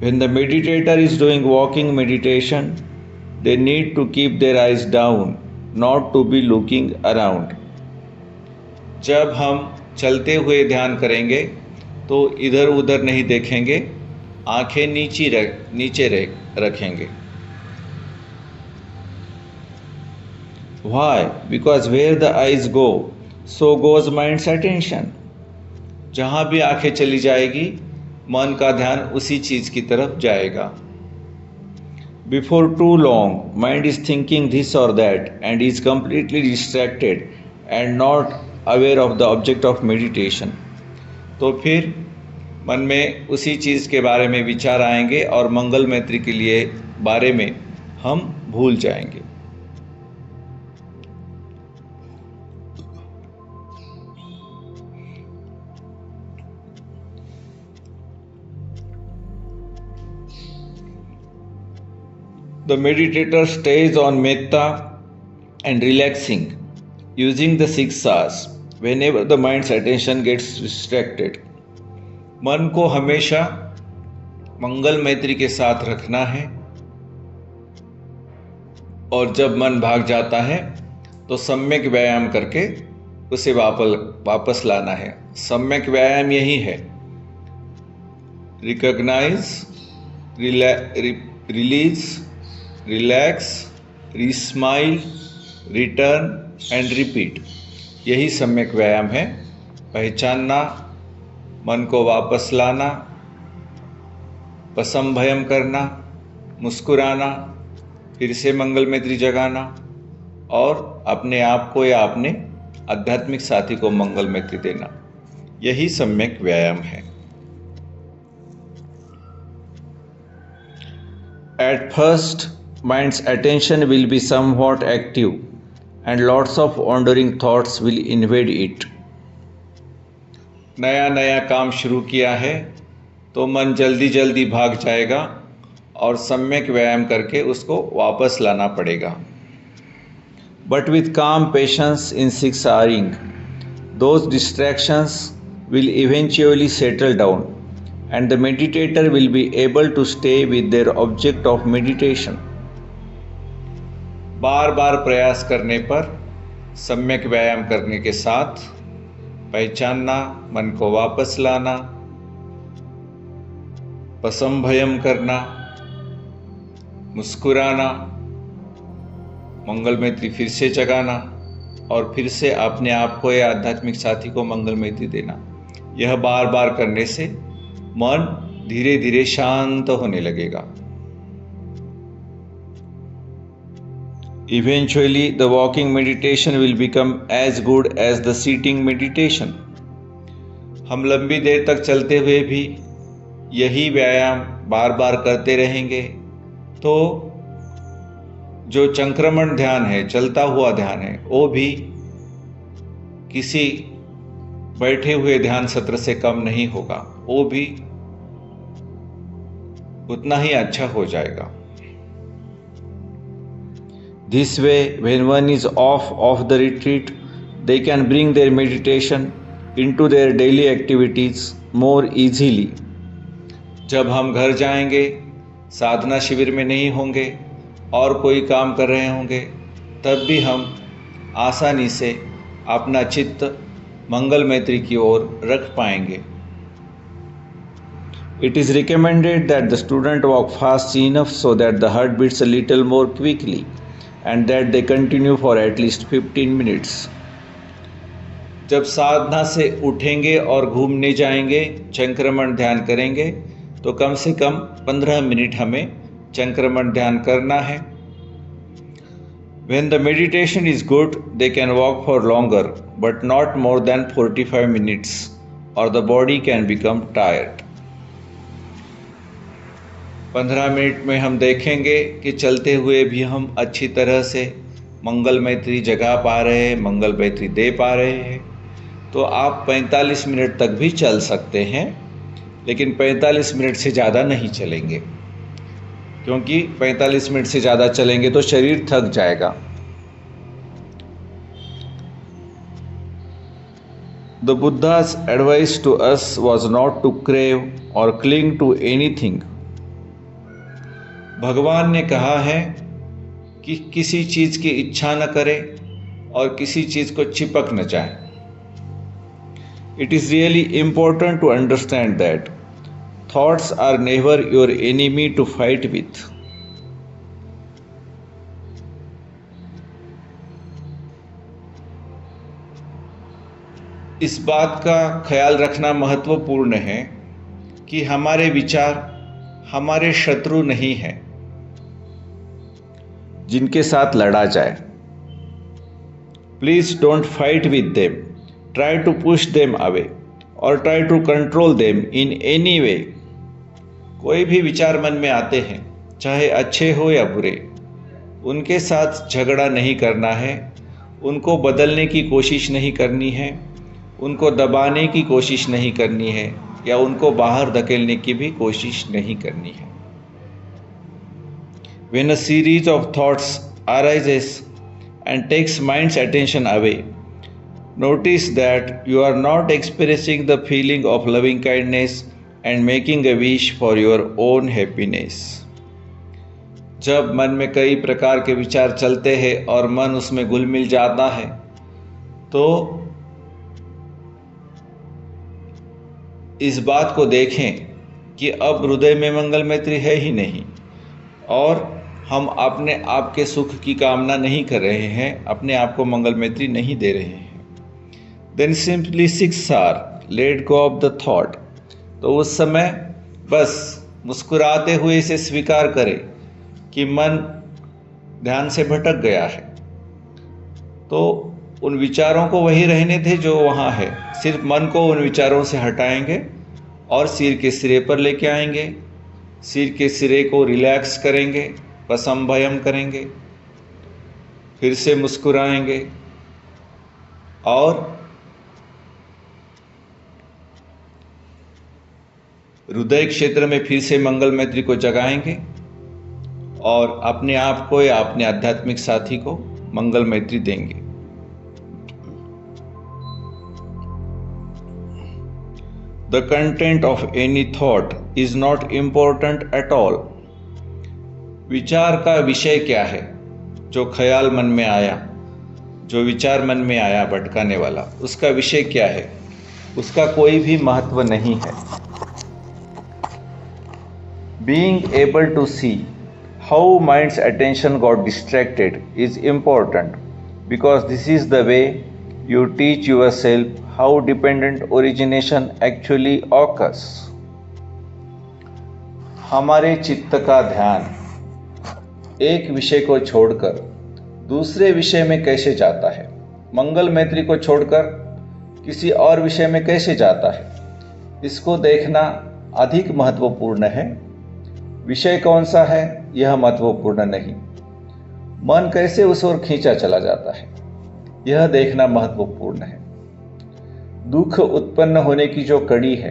When the meditator is doing walking meditation, they need to keep their eyes down, not to be looking around. जब हम चलते हुए ध्यान करेंगे तो इधर उधर नहीं देखेंगे, आंखें नीचे रखेंगे। Why? Because where the eyes go, so goes mind's attention. जहाँ भी आंखें चली जाएगी, मन का ध्यान उसी चीज की तरफ जाएगा। Before too long, mind is thinking this or that and is completely distracted and not aware of the object of meditation. तो फिर मन में उसी चीज़ के बारे में विचार आएंगे और मंगल मैत्री के लिए बारे में हम भूल जाएंगे। The meditator stays on metta and relaxing, using the 6 Rs whenever the mind's attention gets distracted. मन को हमेशा मंगल मैत्री के साथ रखना है और जब मन भाग जाता है तो सम्यक व्यायाम करके उसे वापस लाना है। सम्यक व्यायाम यही है, recognise, release, relax, resmile, return and repeat. यही सम्यक व्यायाम है। पहचानना, मन को वापस लाना, पसंभयम करना, मुस्कुराना, फिर से मंगल मैत्री जगाना और अपने आप को या अपने आध्यात्मिक साथी को मंगल मैत्री देना, यही सम्यक व्यायाम है। At first, mind's attention will be somewhat active and lots of wandering thoughts will invade it. नया नया काम शुरू किया है तो मन जल्दी जल्दी भाग जाएगा और सम्यक व्यायाम करके उसको वापस लाना पड़ेगा। But with calm patience in 6 Ring, those distractions will eventually settle down and the meditator will be able to stay with their object of meditation. बार बार प्रयास करने पर, सम्यक व्यायाम करने के साथ पहचानना, मन को वापस लाना, पसंभयम करना, मुस्कुराना, मंगल मैत्री फिर से जगाना और फिर से अपने आप को या आध्यात्मिक साथी को मंगल मैत्री देना। यह बार बार करने से मन धीरे धीरे शांत होने लगेगा। Eventually, the walking meditation will become as good as the sitting meditation. हम लंबी देर तक चलते हुए भी यही व्यायाम बार बार करते रहेंगे तो जो संक्रमण ध्यान है, चलता हुआ ध्यान है, वो भी किसी बैठे हुए ध्यान सत्र से कम नहीं होगा, वो भी उतना ही अच्छा हो जाएगा। This way, when one is off of the retreat, they can bring their meditation into their daily activities more easily. जब हम घर जाएंगे, साधना शिविर में नहीं होंगे और कोई काम कर रहे होंगे, तब भी हम आसानी से अपना चित्त मंगल मैत्री की ओर रख पाएंगे। It is recommended that the student walk fast enough so that the heart beats a little more quickly and that they continue for at least 15 minutes. जब साधना से उठेंगे और घूमने जाएंगे, चंक्रमण ध्यान करेंगे, तो कम से कम 15 मिनट हमें चंक्रमण ध्यान करना है। When the meditation is good, they can walk for longer, but not more than 45 minutes, or the body can become tired. 15 minute में हम देखेंगे कि चलते हुए भी हम अच्छी तरह से मंगल मैत्री जगा पा रहे हैं, मंगल मैत्री दे पा रहे हैं, तो आप 45 मिनट तक भी चल सकते हैं, लेकिन 45 मिनट से ज़्यादा नहीं चलेंगे, क्योंकि 45 मिनट से ज़्यादा चलेंगे तो शरीर थक जाएगा। The Buddha's advice to us was not to crave or cling to anything. भगवान ने कहा है कि किसी चीज़ की इच्छा न करें और किसी चीज़ को चिपक न जाए। It is really important to understand that thoughts are never your enemy to fight with. इस बात का ख्याल रखना महत्वपूर्ण है कि हमारे विचार हमारे शत्रु नहीं हैं जिनके साथ लड़ा जाए। Please don't fight with them. Try to push them away or try to control them in any way. कोई भी विचार मन में आते हैं, चाहे अच्छे हो या बुरे, उनके साथ झगड़ा नहीं करना है, उनको बदलने की कोशिश नहीं करनी है, उनको दबाने की कोशिश नहीं करनी है या उनको बाहर धकेलने की भी कोशिश नहीं करनी है। When a series of thoughts arises and takes mind's attention away, notice that you are not experiencing the feeling of loving kindness and making a wish for your own happiness. जब मन में कई प्रकार के विचार चलते हैं और मन उसमें घुल मिल जाता है, तो इस बात को देखें कि अब हृदय में मंगल मैत्री है ही नहीं और हम अपने आप के सुख की कामना नहीं कर रहे हैं, अपने आप को मंगल मैत्री नहीं दे रहे हैं। Then simply 6 hours, let go of the thought. तो उस समय बस मुस्कुराते हुए इसे स्वीकार करें कि मन ध्यान से भटक गया है, तो उन विचारों को वही रहने थे जो वहाँ है, सिर्फ मन को उन विचारों से हटाएंगे और सिर के सिरे पर लेके आएंगे, सिर के सिरे को रिलैक्स करेंगे, पसंभयम करेंगे, फिर से मुस्कुराएंगे और हृदय क्षेत्र में फिर से मंगल मैत्री को जगाएंगे और अपने आप को या अपने आध्यात्मिक साथी को मंगल मैत्री देंगे। The content of any thought is not important at all. विचार का विषय क्या है? जो ख्याल मन में आया, जो विचार मन में आया भटकाने वाला, उसका विषय क्या है? उसका कोई भी महत्व नहीं है। Being able to see how mind's attention got distracted is important because this is the way you teach yourself how dependent origination actually occurs. हमारे चित्त का ध्यान एक विषय को छोड़कर दूसरे विषय में कैसे जाता है, मंगल मैत्री को छोड़कर किसी और विषय में कैसे जाता है, इसको देखना अधिक महत्वपूर्ण है। विषय कौन सा है यह महत्वपूर्ण नहीं, मन कैसे उस ओर खींचा चला जाता है यह देखना महत्वपूर्ण है। दुख उत्पन्न होने की जो कड़ी है,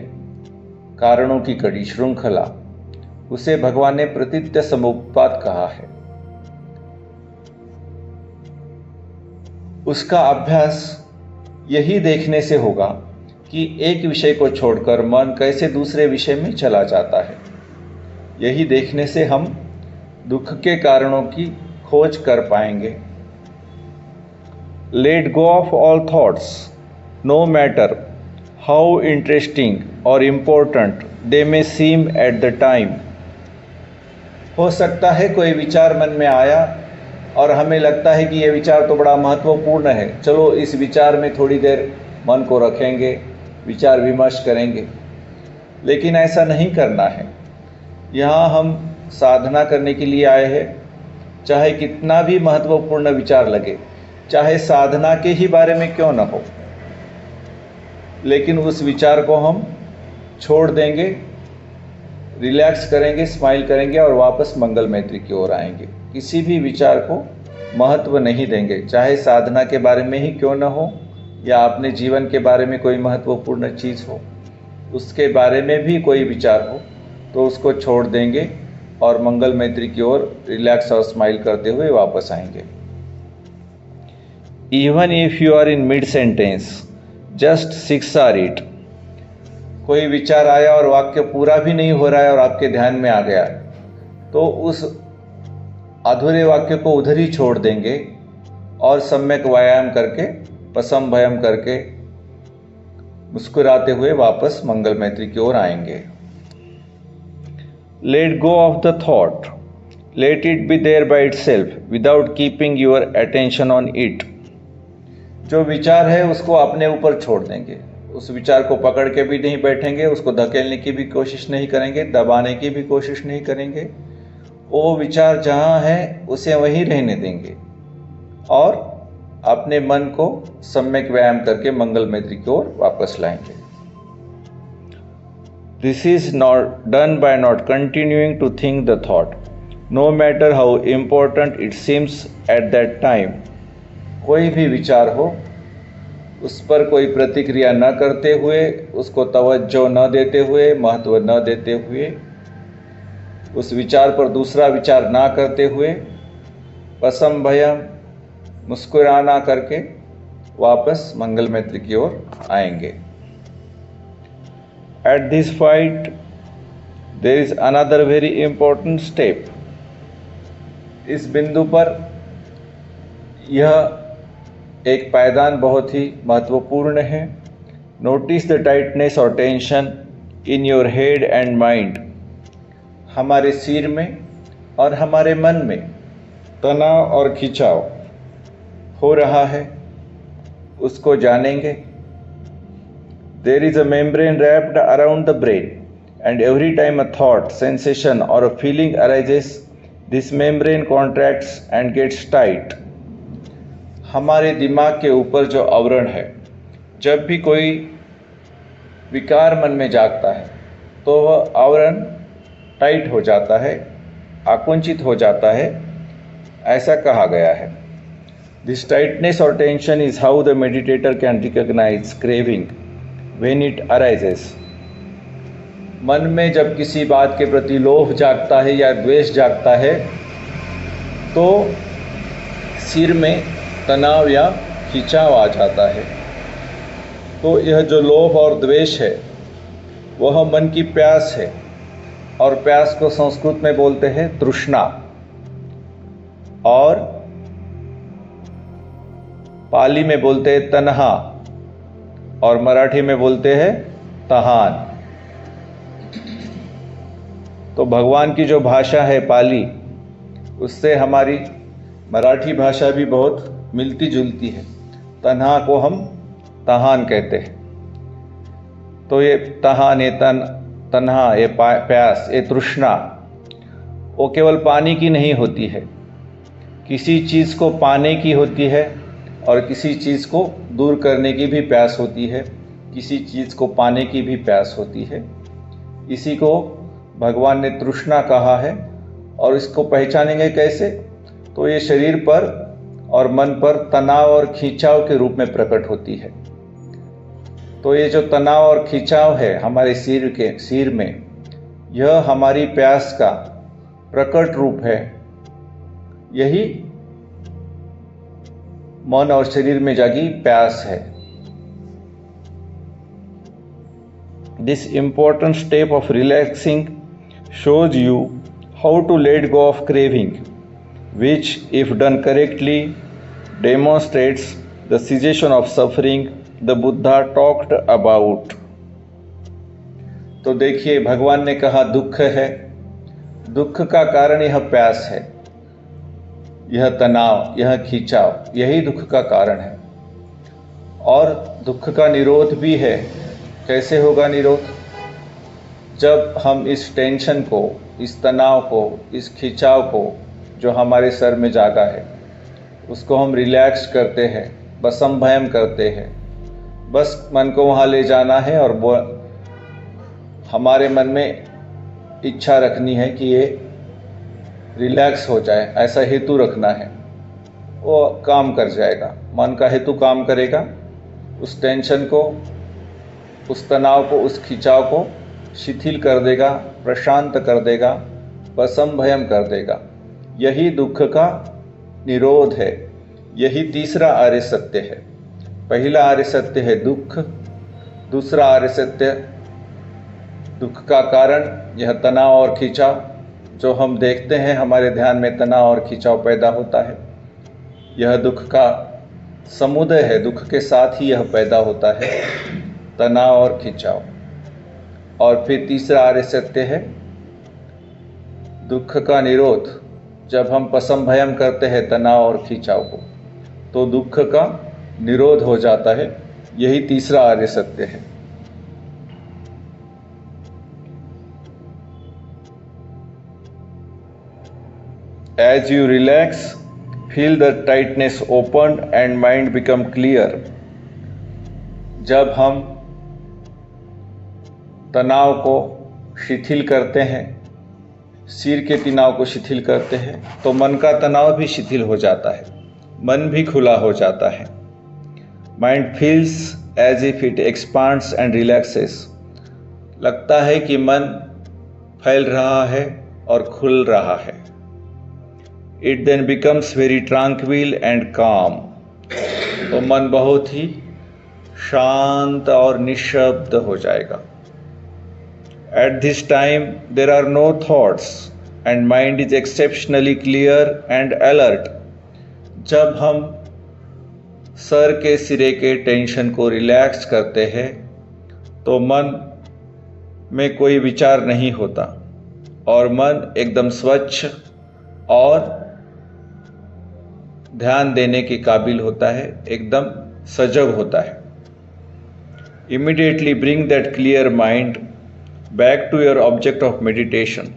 कारणों की कड़ी, श्रृंखला, उसे भगवान ने प्रतीत्य समुत्पाद कहा है। उसका अभ्यास यही देखने से होगा कि एक विषय को छोड़कर मन कैसे दूसरे विषय में चला जाता है। यही देखने से हम दुख के कारणों की खोज कर पाएंगे। Let go of all thoughts, no matter how interesting or important they may seem at the time. हो सकता है कोई विचार मन में आया और हमें लगता है कि यह विचार तो बड़ा महत्वपूर्ण है, चलो इस विचार में थोड़ी देर मन को रखेंगे, विचार विमर्श करेंगे। लेकिन ऐसा नहीं करना है। यहाँ हम साधना करने के लिए आए हैं। चाहे कितना भी महत्वपूर्ण विचार लगे, चाहे साधना के ही बारे में क्यों न हो, लेकिन उस विचार को हम छोड़ देंगे, रिलैक्स करेंगे, स्माइल करेंगे और वापस मंगल मैत्री की ओर आएंगे। किसी भी विचार को महत्व नहीं देंगे, चाहे साधना के बारे में ही क्यों न हो या अपने जीवन के बारे में कोई महत्वपूर्ण चीज़ हो, उसके बारे में भी कोई विचार हो तो उसको छोड़ देंगे और मंगल मैत्री की ओर रिलैक्स और स्माइल करते हुए वापस आएंगे। Even if you are in mid sentence, just siksar it. कोई विचार आया और वाक्य पूरा भी नहीं हो रहा है और आपके ध्यान में आ गया, तो उस अधूरे वाक्य को उधर ही छोड़ देंगे और सम्यक व्यायाम करके, पसम भयम करके, मुस्कुराते हुए वापस मंगल मैत्री की ओर आएंगे। Let go of the thought. Let it be there by itself without keeping your attention on it. जो विचार है उसको अपने ऊपर छोड़ देंगे, उस विचार को पकड़ के भी नहीं बैठेंगे, उसको धकेलने की भी कोशिश नहीं करेंगे, दबाने की भी कोशिश नहीं करेंगे। वो विचार जहाँ है उसे वहीं रहने देंगे और अपने मन को सम्यक व्यायाम करके मंगल मैत्री की ओर वापस लाएंगे। This is not done by not continuing to think the thought, no matter how important it seems at that time. कोई भी विचार हो, उस पर कोई प्रतिक्रिया न करते हुए, उसको तवज्जो न देते हुए, महत्व न देते हुए, उस विचार पर दूसरा विचार ना करते हुए, पसम भयम मुस्कुराना करके वापस मंगल मैत्री की ओर आएंगे। At this point, there is another very important step. इस बिंदु पर यह एक पायदान बहुत ही महत्वपूर्ण है। नोटिस द टाइटनेस और tension in your head and mind. हमारे सिर में और हमारे मन में तनाव और खिंचाव हो रहा है, उसको जानेंगे। There is a membrane wrapped around the brain and every time a thought, sensation और a feeling arises, this membrane contracts and gets tight. हमारे दिमाग के ऊपर जो आवरण है, जब भी कोई विकार मन में जागता है तो वह आवरण टाइट हो जाता है, आकुंचित हो जाता है, ऐसा कहा गया है। दिस टाइटनेस और tension is how the meditator can recognize craving when it arises. मन में जब किसी बात के प्रति लोभ जागता है या द्वेष जागता है तो सिर में तनाव या खिंचाव आ जाता है। तो यह जो लोभ और द्वेष है वह मन की प्यास है, और प्यास को संस्कृत में बोलते हैं तृष्णा, और पाली में बोलते हैं तन्हा, और मराठी में बोलते हैं तहान। तो भगवान की जो भाषा है पाली, उससे हमारी मराठी भाषा भी बहुत मिलती जुलती है। तन्हा को हम तहान कहते हैं। तो ये तहान, ये तन्हा, ये प्यास, ये तृष्णा, वो केवल पानी की नहीं होती है, किसी चीज़ को पाने की होती है और किसी चीज़ को दूर करने की भी प्यास होती है, किसी चीज़ को पाने की भी प्यास होती है। इसी को भगवान ने तृष्णा कहा है। और इसको पहचानेंगे कैसे? तो ये शरीर पर और मन पर तनाव और खिंचाव के रूप में प्रकट होती है। तो ये जो तनाव और खिंचाव है हमारे सिर में, यह हमारी प्यास का प्रकट रूप है। यही मन और शरीर में जागी प्यास है। This important step of relaxing shows you how to let go of craving, which, if done correctly, demonstrates the cessation of suffering the Buddha talked about. तो देखिए, भगवान ने कहा दुख है, दुख का कारण यह प्यास है, यह तनाव, यह खिंचाव, यही दुख का कारण है। और दुख का निरोध भी है। कैसे होगा निरोध? जब हम इस टेंशन को, इस तनाव को, इस खिंचाव को जो हमारे सर में जागा है, उसको हम रिलैक्स करते हैं, बसंभयम करते हैं। बस मन को वहाँ ले जाना है और वो हमारे मन में इच्छा रखनी है कि ये रिलैक्स हो जाए, ऐसा हेतु रखना है, वो काम कर जाएगा। मन का हेतु काम करेगा, उस टेंशन को, उस तनाव को, उस खिंचाव को शिथिल कर देगा, प्रशांत कर देगा, बसंभयम कर देगा। यही दुख का निरोध है। यही तीसरा आर्य सत्य है। पहला आर्य सत्य है दुख, दूसरा आर्य सत्य दुख का कारण यह तनाव और खिंचाव जो हम देखते हैं, हमारे ध्यान में तनाव और खिंचाव पैदा होता है, यह दुख का समुदय है। दुख के साथ ही यह पैदा होता है, तनाव और खिंचाव। और फिर तीसरा आर्य सत्य है दुख का निरोध। जब हम बसंभयम करते हैं तनाव और खिंचाव को, तो दुख का निरोध हो जाता है। यही तीसरा आर्य सत्य है। As you relax, feel the tightness open and mind become clear. जब हम तनाव को शिथिल करते हैं, सिर के तनाव को शिथिल करते हैं, तो मन का तनाव भी शिथिल हो जाता है, मन भी खुला हो जाता है। Mind feels as if it expands and relaxes. लगता है कि मन फैल रहा है और खुल रहा है। It then becomes very tranquil and calm. तो मन बहुत ही शांत और निशब्द हो जाएगा। At this time there are no thoughts and mind is exceptionally clear and alert. जब हम सर के सिरे के टेंशन को रिलैक्स करते हैं, तो मन में कोई विचार नहीं होता और मन एकदम स्वच्छ और ध्यान देने के काबिल होता है, एकदम सजग होता है। Immediately bring that clear mind back to your object of meditation,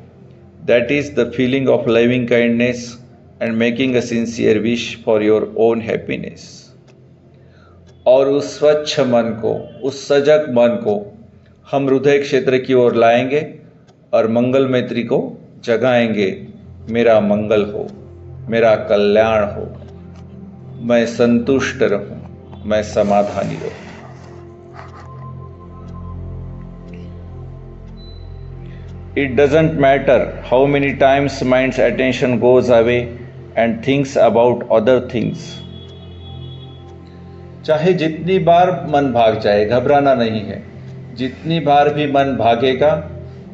that is the feeling of loving kindness and making a sincere wish for your own happiness. और उस स्वच्छ मन को, उस सजग मन को हम हृदय क्षेत्र की ओर लाएंगे और मंगल मैत्री को जगाएंगे। मेरा मंगल हो, मेरा कल्याण हो, मैं संतुष्ट रहूं, मैं समाधानी रहूं। It doesn't matter how many times mind's attention goes away and thinks about other things. चाहे जितनी बार मन भाग जाए, घबराना नहीं है। जितनी बार भी मन भागेगा,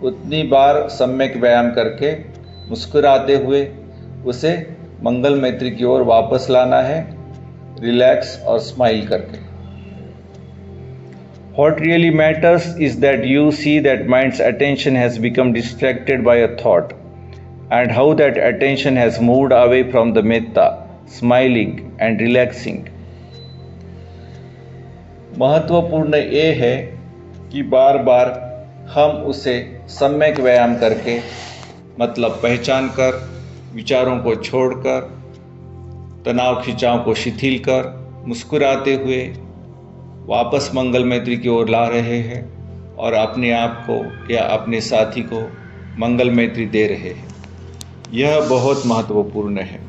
उतनी बार सम्यक व्यायाम करके मुस्कुराते हुए उसे मंगल मैत्री की ओर वापस लाना है, रिलैक्स और स्माइल करके। What really matters is that you see that mind's attention has become distracted by a thought and how that attention has moved away from the metta, smiling and relaxing. महत्वपूर्ण ये है कि बार बार हम उसे सम्यक व्यायाम करके, मतलब पहचान कर, विचारों को छोड़कर, तनाव खिंचाव को शिथिल कर, मुस्कुराते हुए वापस मंगल मैत्री की ओर ला रहे हैं और अपने आप को या अपने साथी को मंगल मैत्री दे रहे हैं। यह बहुत महत्वपूर्ण है।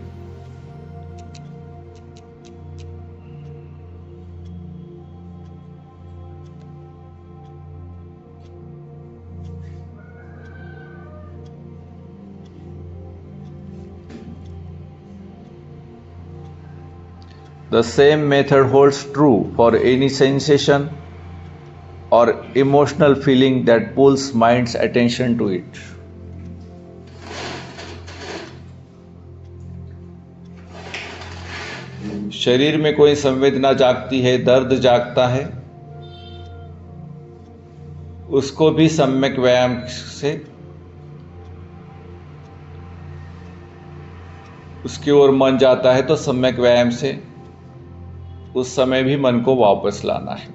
The same method holds true for any sensation or emotional feeling that pulls mind's attention to it. शरीर में कोई संवेदना जागती है, दर्द जागता है, उसको भी सम्यक व्यायाम से उसकी ओर मन जाता है, तो सम्यक व्यायाम से उस समय भी मन को वापस लाना है।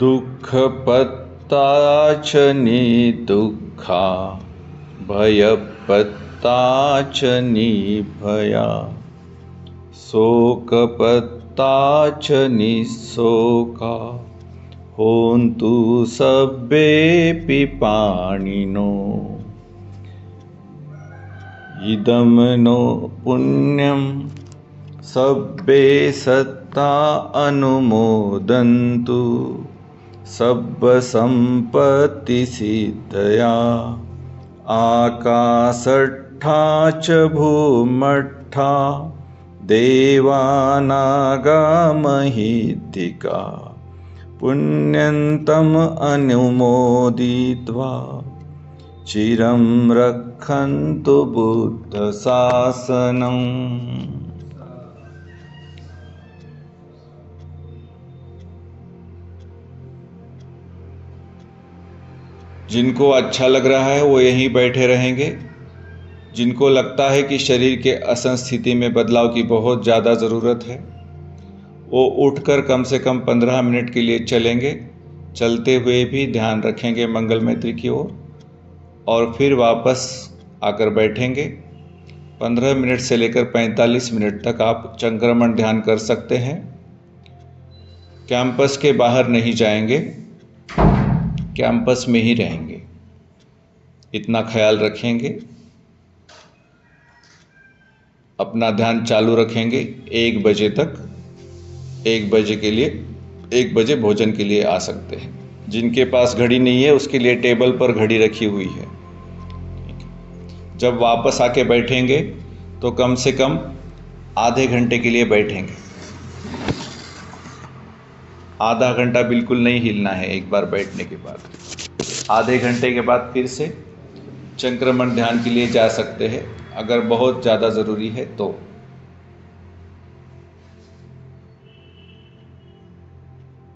दुःख पत्ताच दुःखा भय पत्ताच भया शोक पत्ताच शोका होन्तु सब्बेऽपि पाणिनो इदं नो पुण्यं सब्बे सत्ता अनुमोदन्तु सब्ब संपत्ति सिद्धया आकाशट्ठा च भूमट्ठा देवानागामहिद्धिका पुण्यन्तम अनुमोदित्वा चिरं रक्षन्तु बुद्ध शासनम्। जिनको अच्छा लग रहा है वो यहीं बैठे रहेंगे। जिनको लगता है कि शरीर के असन स्थिति में बदलाव की बहुत ज़्यादा ज़रूरत है, वो उठकर कम से कम 15 मिनट के लिए चलेंगे। चलते हुए भी ध्यान रखेंगे मंगल मैत्री की ओर और फिर वापस आकर बैठेंगे। 15 मिनट से लेकर 45 मिनट तक आप चंक्रमण ध्यान कर सकते हैं। कैंपस के बाहर नहीं जाएंगे, कैंपस में ही रहेंगे, इतना ख्याल रखेंगे। अपना ध्यान चालू रखेंगे 1 बजे तक। 1 बजे भोजन के लिए आ सकते हैं। जिनके पास घड़ी नहीं है उसके लिए टेबल पर घड़ी रखी हुई है। जब वापस आके बैठेंगे तो कम से कम आधे घंटे के लिए बैठेंगे। आधा घंटा बिल्कुल नहीं हिलना है। एक बार बैठने के बाद आधे घंटे के बाद फिर से चंक्रमण ध्यान के लिए जा सकते हैं अगर बहुत ज़्यादा ज़रूरी है तो।